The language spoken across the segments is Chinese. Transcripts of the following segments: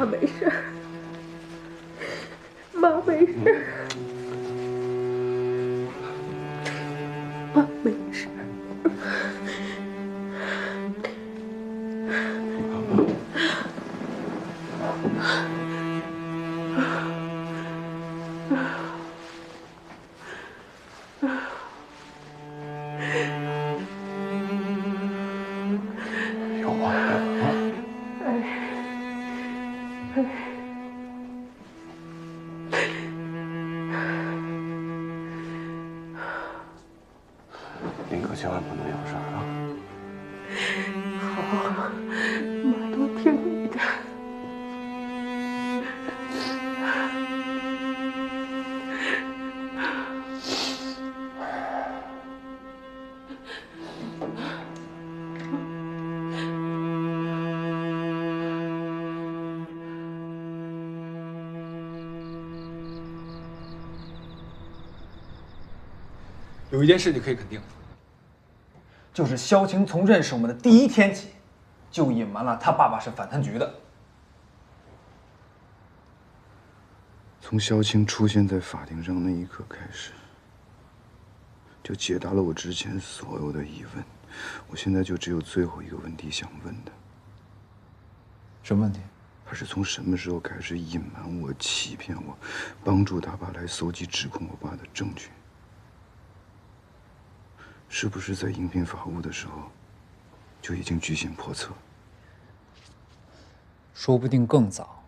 妈没事，妈没事，妈没事。有我啊！您可千万不能有事啊！好，妈都听你的。有一件事你可以肯定，就是萧晴从认识我们的第一天起，就隐瞒了他爸爸是反贪局的。从萧晴出现在法庭上那一刻开始，就解答了我之前所有的疑问。我现在就只有最后一个问题想问他：什么问题？他是从什么时候开始隐瞒我、欺骗我，帮助他爸来搜集指控我爸的证据？是不是在应聘法务的时候就已经居心叵测？说不定更早，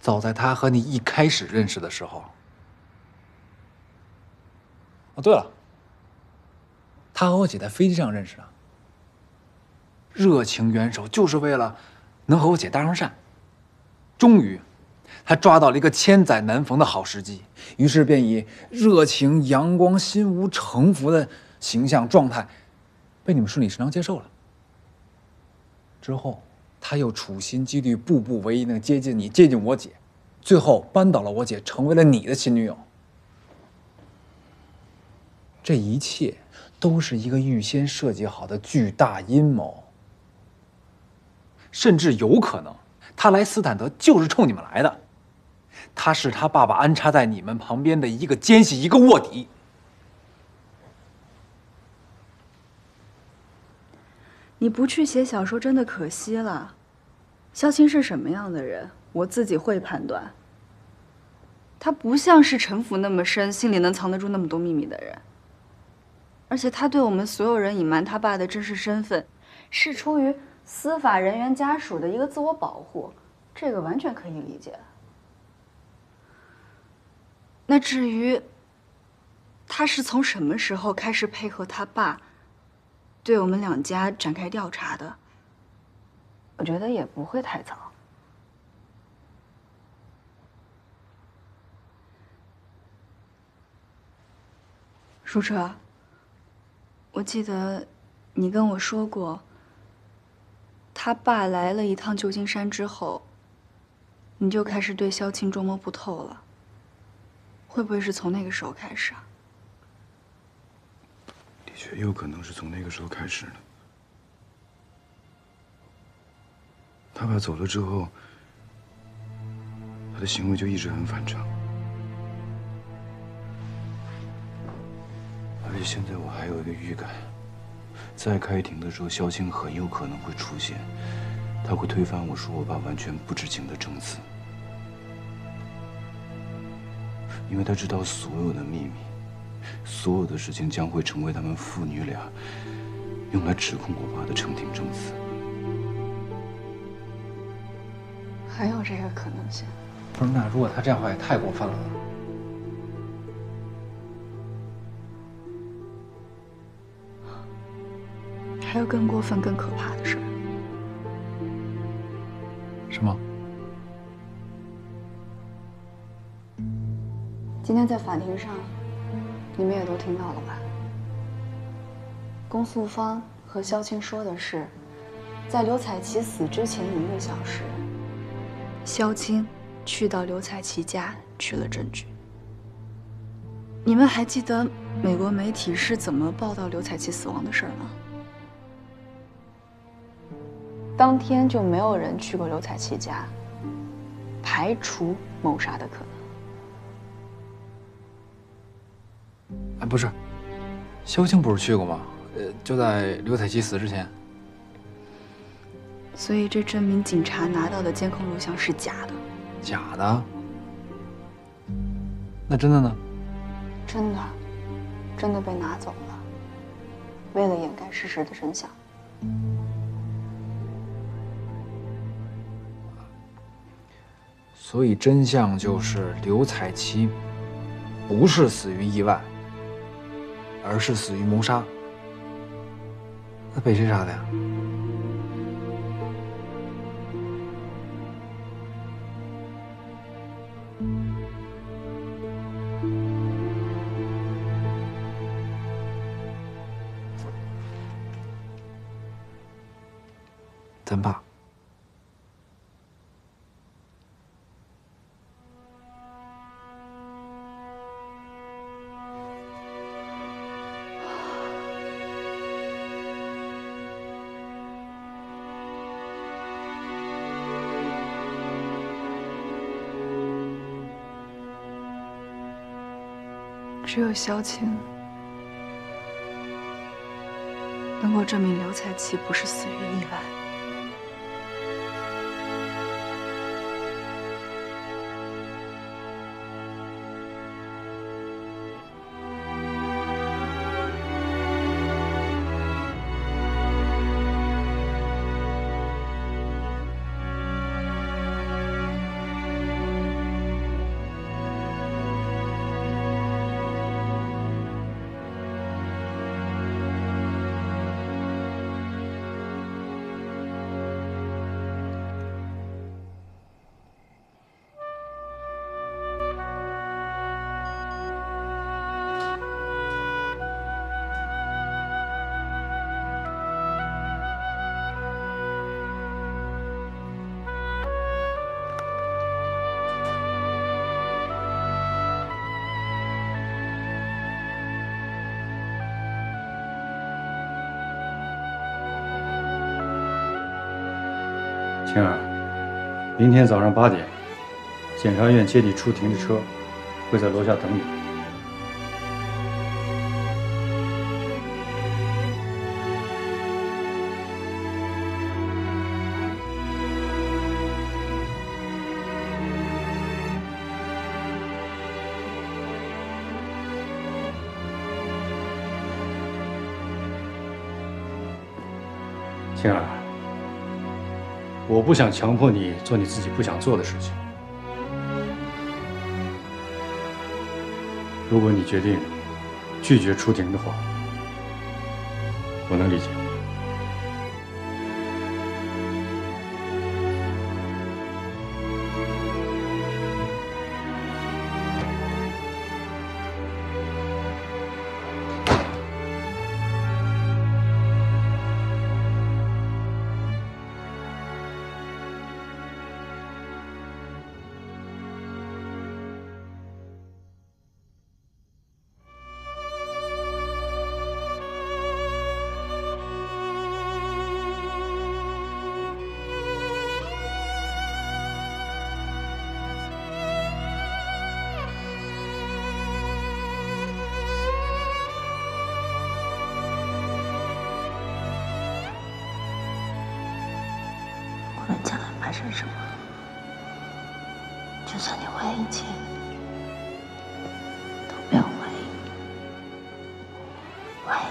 早在他和你一开始认识的时候。哦，对了，他和我姐在飞机上认识的，热情援手，就是为了能和我姐搭上讪。终于，他抓到了一个千载难逢的好时机，于是便以热情、阳光、心无城府的形象状态，被你们顺理成章接受了。之后，他又处心积虑、步步为营的接近你，接近我姐，最后扳倒了我姐，成为了你的新女友。这一切都是一个预先设计好的巨大阴谋，甚至有可能，他来斯坦德就是冲你们来的。他是他爸爸安插在你们旁边的一个奸细，一个卧底。你不去写小说真的可惜了。萧青是什么样的人，我自己会判断。他不像是城府那么深，心里能藏得住那么多秘密的人。而且他对我们所有人隐瞒他爸的真实身份，是出于司法人员家属的一个自我保护，这个完全可以理解。那至于他是从什么时候开始配合他爸对我们两家展开调查的，我觉得也不会太早。舒澈，我记得你跟我说过，他爸来了一趟旧金山之后，你就开始对萧青捉摸不透了。会不会是从那个时候开始啊？的确有可能是从那个时候开始的。他爸走了之后，他的行为就一直很反常。而且现在我还有一个预感，在开庭的时候，萧青很有可能会出现，他会推翻我说我爸完全不知情的证词，因为他知道所有的秘密，所有的事情将会成为他们父女俩用来指控我爸的澄清证词。还有这个可能性？不是，那如果他这样的话，也太过分了吧？还有更过分、更可怕的事儿。什么？今天在法庭上，你们也都听到了吧？公诉方和萧青说的是，在刘彩琪死之前1个小时，萧青去到刘彩琪家取了证据。你们还记得美国媒体是怎么报道刘彩琪死亡的事儿吗？当天就没有人去过刘彩琪家，排除谋杀的可能。哎，不是，萧青不是去过吗？就在刘彩琪死之前。所以这证明警察拿到的监控录像是假的。假的？那真的呢？真的，真的被拿走了，为了掩盖事实的真相。所以真相就是刘彩琪不是死于意外，而是死于谋杀。那被谁杀的呀？咱爸。只有萧青能够证明刘彩琪不是死于意外。青儿，明天早上8点，检察院接你出庭的车会在楼下等你。青儿。我不想强迫你做你自己不想做的事情。如果你决定拒绝出庭的话，我能理解。无论将来发生什么，就算你怀疑一切，都不要怀疑。我爱你。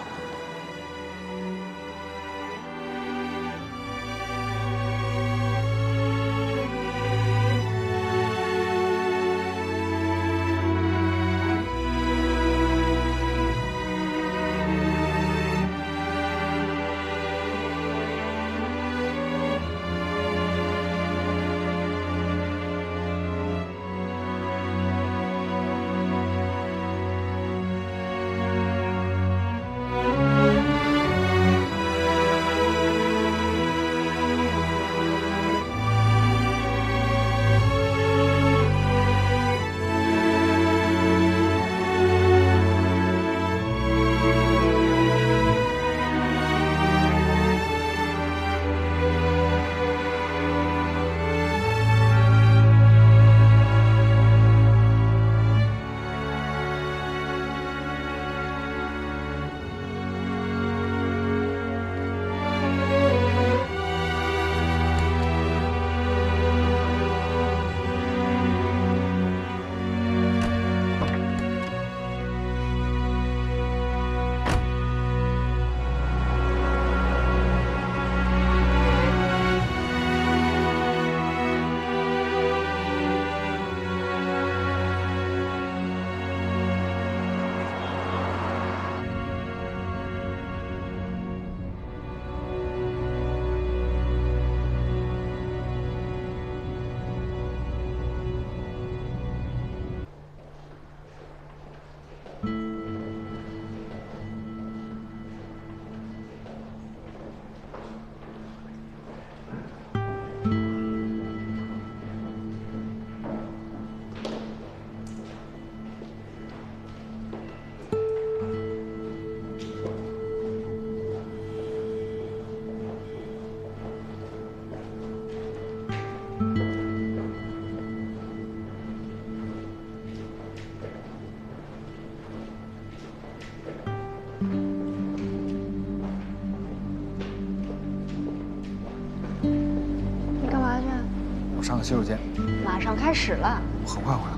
上个洗手间。马上开始了。我很快回来。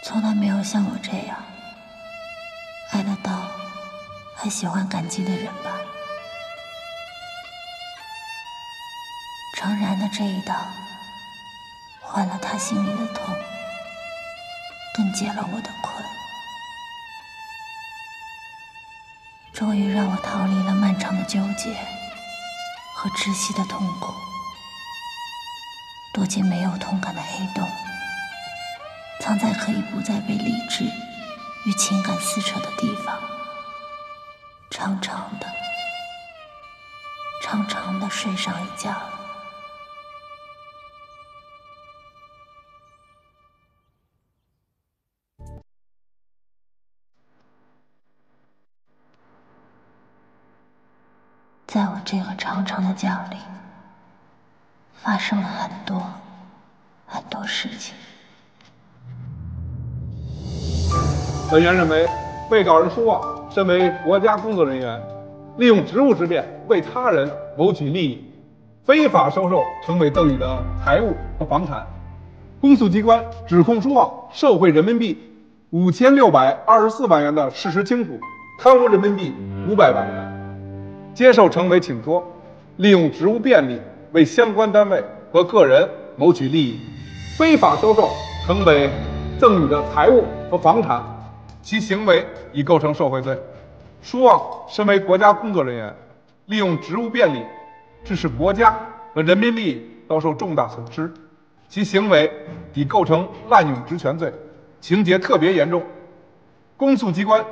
从来没有像我这样爱得到，还喜欢感激的人吧。程然的这一刀，换了他心里的痛，更解了我的困，终于让我逃离了漫长的纠结和窒息的痛苦，躲进没有痛感的黑洞，藏在可以不再被理智与情感撕扯的地方，长长的、长长的睡上一觉了。在我这个长长的觉里，发生了很多很多事情。本院认为，被告人舒望身为国家工作人员，利用职务之便为他人谋取利益，非法收受城委赠予的财物和房产。公诉机关指控舒望受贿人民币5624万元的事实清楚，贪污人民币500万元，接受城委请托，利用职务便利为相关单位和个人谋取利益，非法收受城委赠予的财物和房产，其行为已构成受贿罪。舒望身为国家工作人员，利用职务便利，致使国家和人民利益遭受重大损失，其行为已构成滥用职权罪，情节特别严重。公诉机关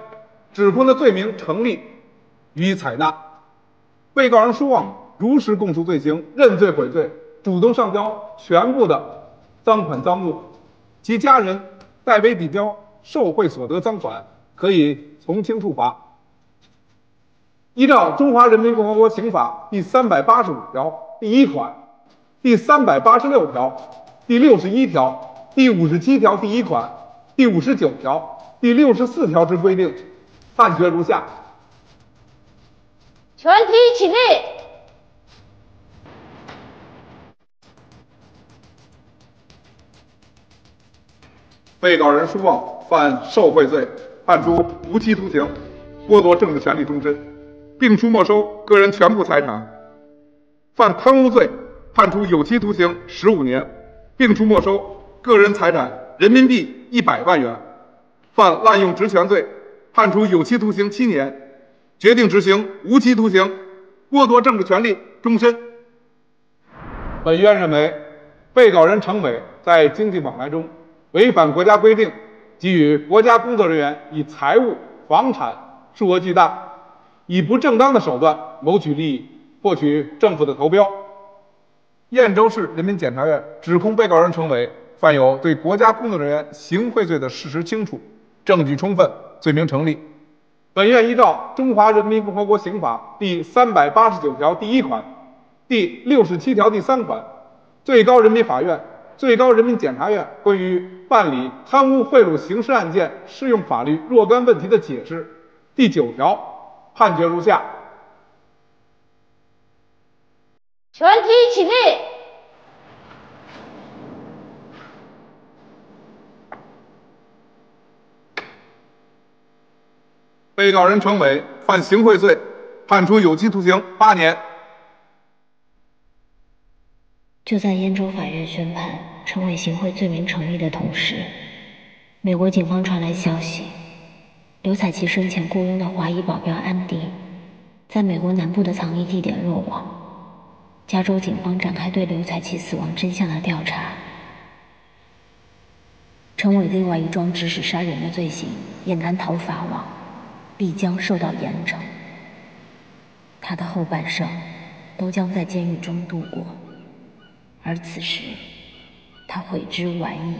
指控的罪名成立，予以采纳。被告人舒望如实供述罪行，认罪悔罪，主动上交全部的赃款赃物，其家人代为抵交受贿所得赃款，可以从轻处罚。依照《中华人民共和国刑法》第385条第1款、第386条、第61条、第57条第1款、第59条、第64条之规定，判决如下：全体起立。被告人舒望犯受贿罪，判处无期徒刑，剥夺政治权利终身，并处没收个人全部财产；犯贪污罪，判处有期徒刑15年，并处没收个人财产人民币100万元；犯滥用职权罪，判处有期徒刑7年，决定执行无期徒刑，剥夺政治权利终身。本院认为，被告人程伟在经济往来中违反国家规定，给予国家工作人员以财物、房产数额巨大，以不正当的手段谋取利益，获取政府的投标。燕州市人民检察院指控被告人程伟犯有对国家工作人员行贿罪的事实清楚，证据充分，罪名成立。本院依照《中华人民共和国刑法》第389条第1款、第67条第3款、最高人民法院、最高人民检察院关于办理贪污贿赂刑事案件适用法律若干问题的解释第9条，判决如下：全体起立。被告人程伟犯行贿罪，判处有期徒刑8年。就在燕州法院宣判程伟行贿罪名成立的同时，美国警方传来消息，刘彩琪生前雇佣的华裔保镖安迪，在美国南部的藏匿地点落网。加州警方展开对刘彩琪死亡真相的调查。程伟另外一桩指使杀人的罪行也难逃法网，必将受到严惩。他的后半生都将在监狱中度过，而此时他悔之晚矣。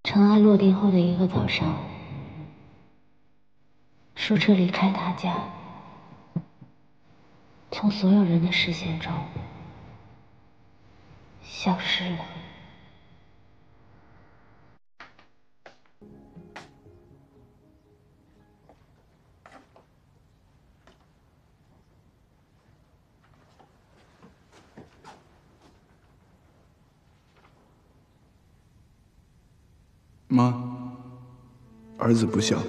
尘埃落定后的一个早上，舒车离开他家，从所有人的视线中消失了。妈，儿子不孝，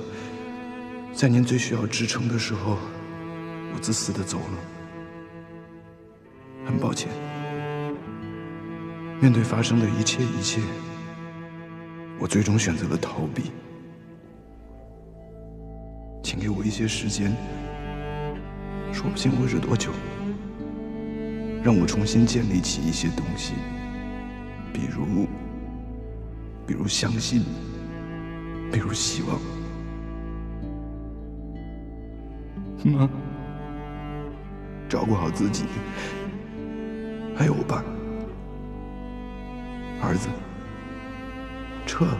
在您最需要支撑的时候，我自私的走了。很抱歉，面对发生的一切，我最终选择了逃避。请给我一些时间，说不清会是多久，让我重新建立起一些东西，比如相信，比如希望。妈，照顾好自己，还有我爸。儿子，撤了。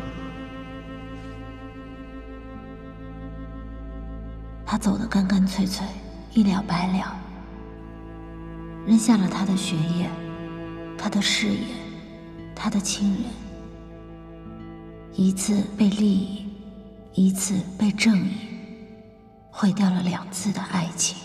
他走得干干脆脆，一了百了，扔下了他的学业，他的事业，他的亲人，一次被利益，一次被正义，毁掉了2次的爱情。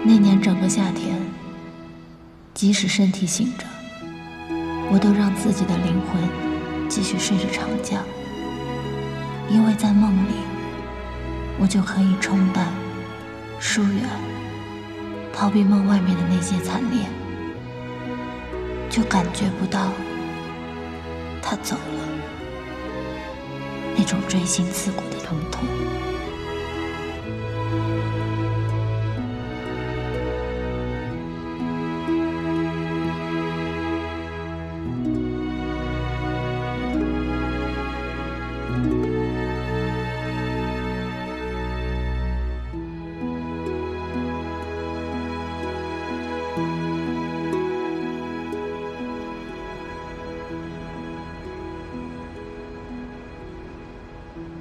那年整个夏天，即使身体醒着，我都让自己的灵魂继续睡着长觉，因为在梦里，我就可以冲淡、疏远、逃避梦外面的那些惨烈，就感觉不到他走了那种锥心刺骨的疼痛。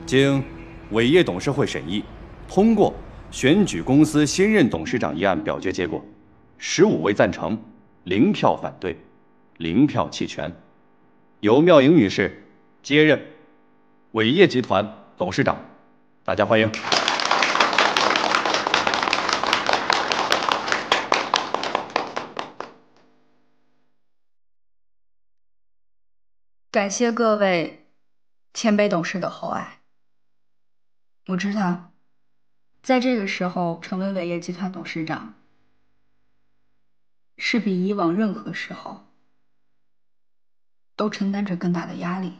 经伟业董事会审议，通过选举公司新任董事长一案表决结果：15位赞成，0票反对，0票弃权，由妙莹女士接任伟业集团董事长。大家欢迎。感谢各位谦卑董事的厚爱。我知道，在这个时候成为伟业集团董事长，是比以往任何时候都承担着更大的压力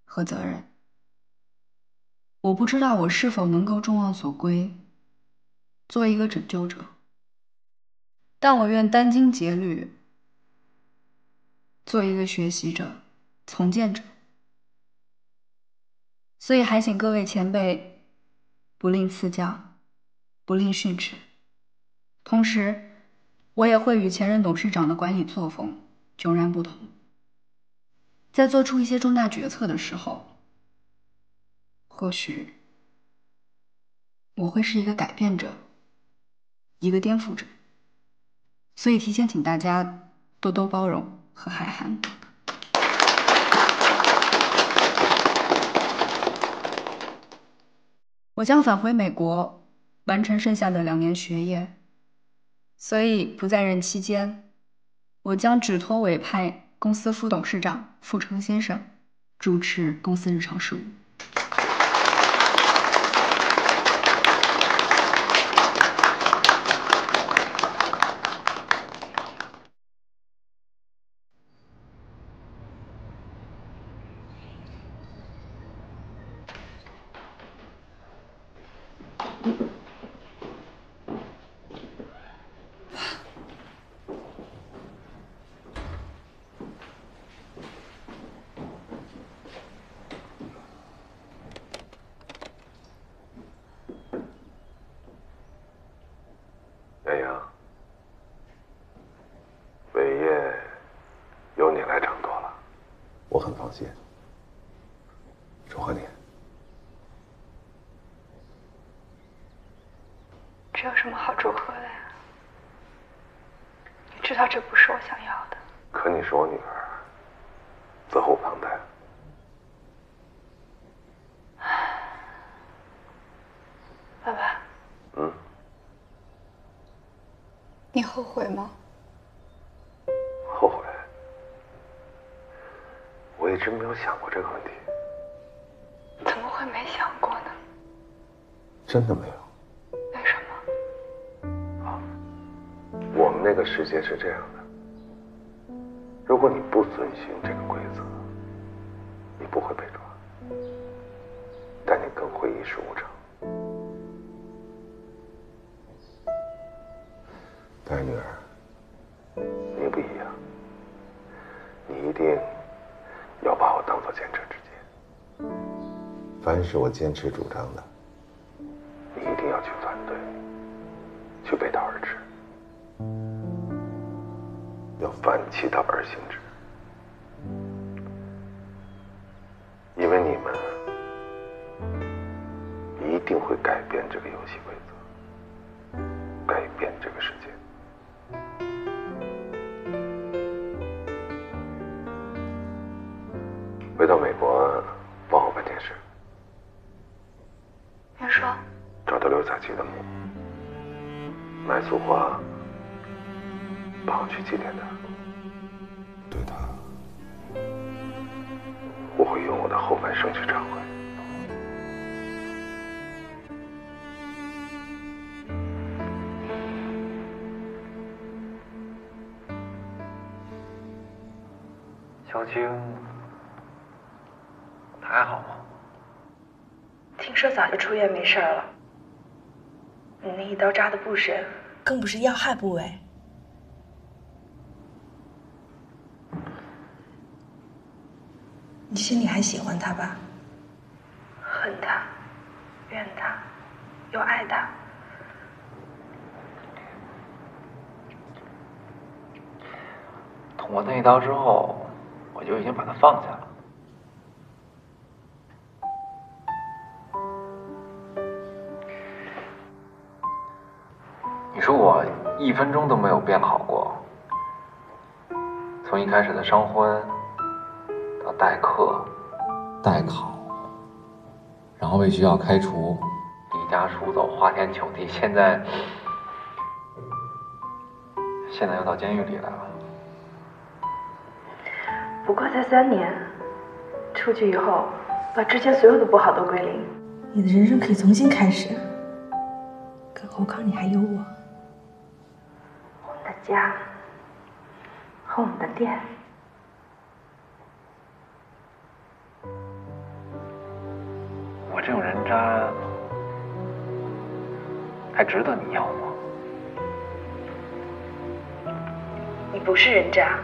和责任。我不知道我是否能够众望所归，做一个拯救者，但我愿殚精竭虑，做一个学习者、从谏者。所以还请各位前辈不吝赐教，不吝训斥。同时，我也会与前任董事长的管理作风迥然不同。在做出一些重大决策的时候，或许我会是一个改变者，一个颠覆者。所以提前请大家多多包容和海涵。我将返回美国，完成剩下的2年学业，所以不在任期间，我将指托委派公司副董事长傅成先生主持公司日常事务。洋洋，伟业由你来掌舵了，我很放心。祝贺你。这有什么好祝贺的呀？你知道这不是我想要的。可你是我女儿，责无旁贷。爸爸。嗯。你后悔吗？后悔？我一直没有想过这个问题。怎么会没想过呢？真的没有。为什么？啊，我们那个世界是这样的：如果你不遵循这个规则，你不会被抓，但你更会一事无成。但是女儿，你不一样，你一定要把我当作前车之鉴。凡是我坚持主张的，你一定要去反对，去背道而驰，要反其道而行之。因为你们一定会改变这个游戏规则，改变这个世界。回到美国，帮我办件事。您说。找到刘彩琪的墓，买束花，帮我去祭奠她。对她，我会用我的后半生去忏悔。小青，她还好吗？听说早就出院没事了。你那一刀扎的不深，更不是要害部位。你心里还喜欢他吧？恨他，怨他，又爱他。捅过那一刀之后，我就已经把他放下了。你说我1分钟都没有变好过，从一开始的伤婚，到代课、代考，然后被学校开除，离家出走，花天酒地，现在又到监狱里来了。不过才3年，出去以后，把之前所有的不好都归零，你的人生可以重新开始。更何况你还有我。我们的家和我们的店。我这种人渣，还值得你要吗？你不是人渣，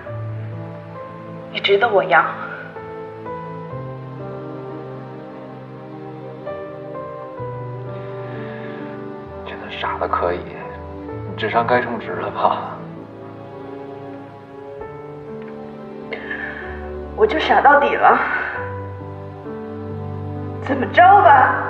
你值得我要。真的傻的可以，你智商该充值了吧？我我就傻到底了。怎么着吧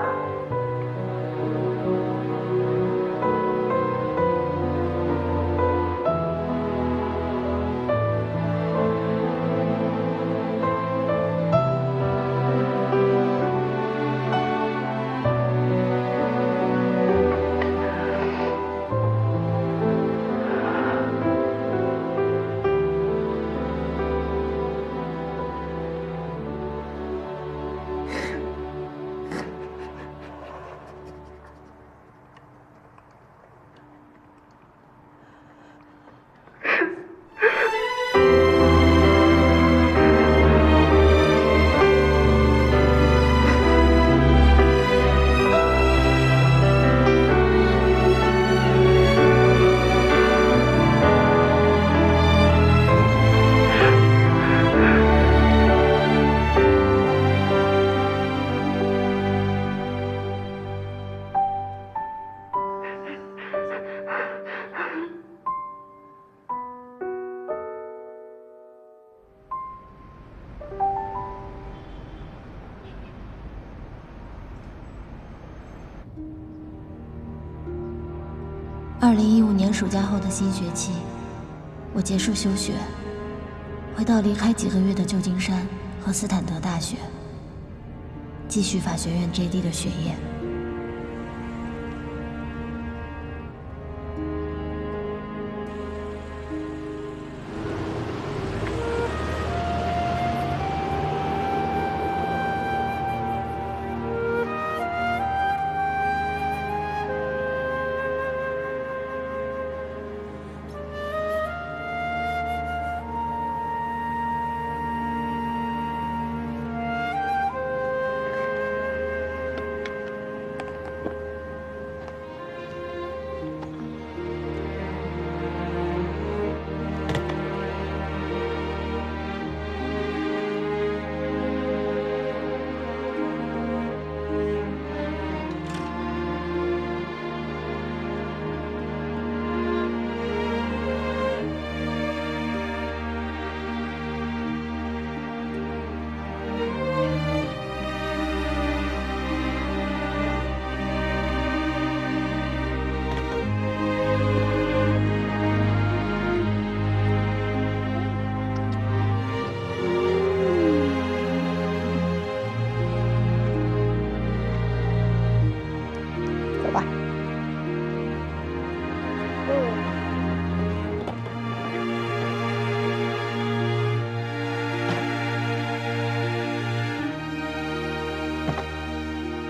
？2015年暑假后的新学期，我结束休学，回到离开几个月的旧金山和斯坦德大学，继续法学院 JD 的学业。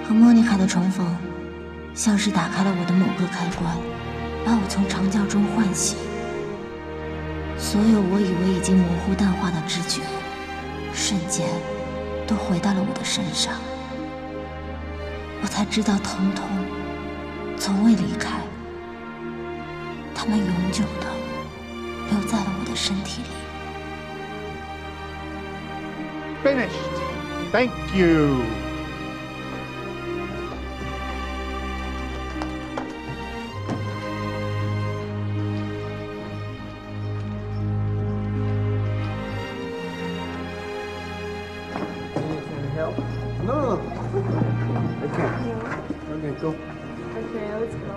和莫妮卡的重逢，像是打开了我的某个开关，把我从长觉中唤醒。所有我以为已经模糊淡化的知觉，瞬间都回到了我的身上。我才知道，疼痛从未离开，它们永久的留在了我的身体里。Finished. Thank you. No. Okay. Okay, go. Okay, let's go.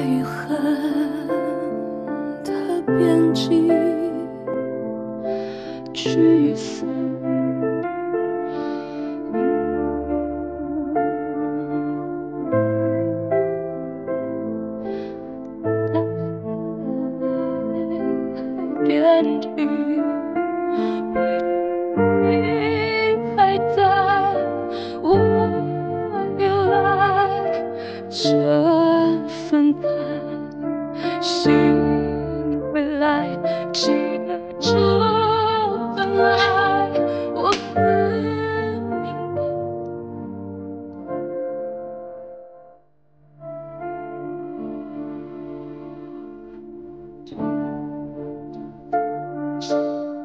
与恨的边际，去与死。边际，你还在我以来这分开，心回来，记得这份爱，我更明白。是。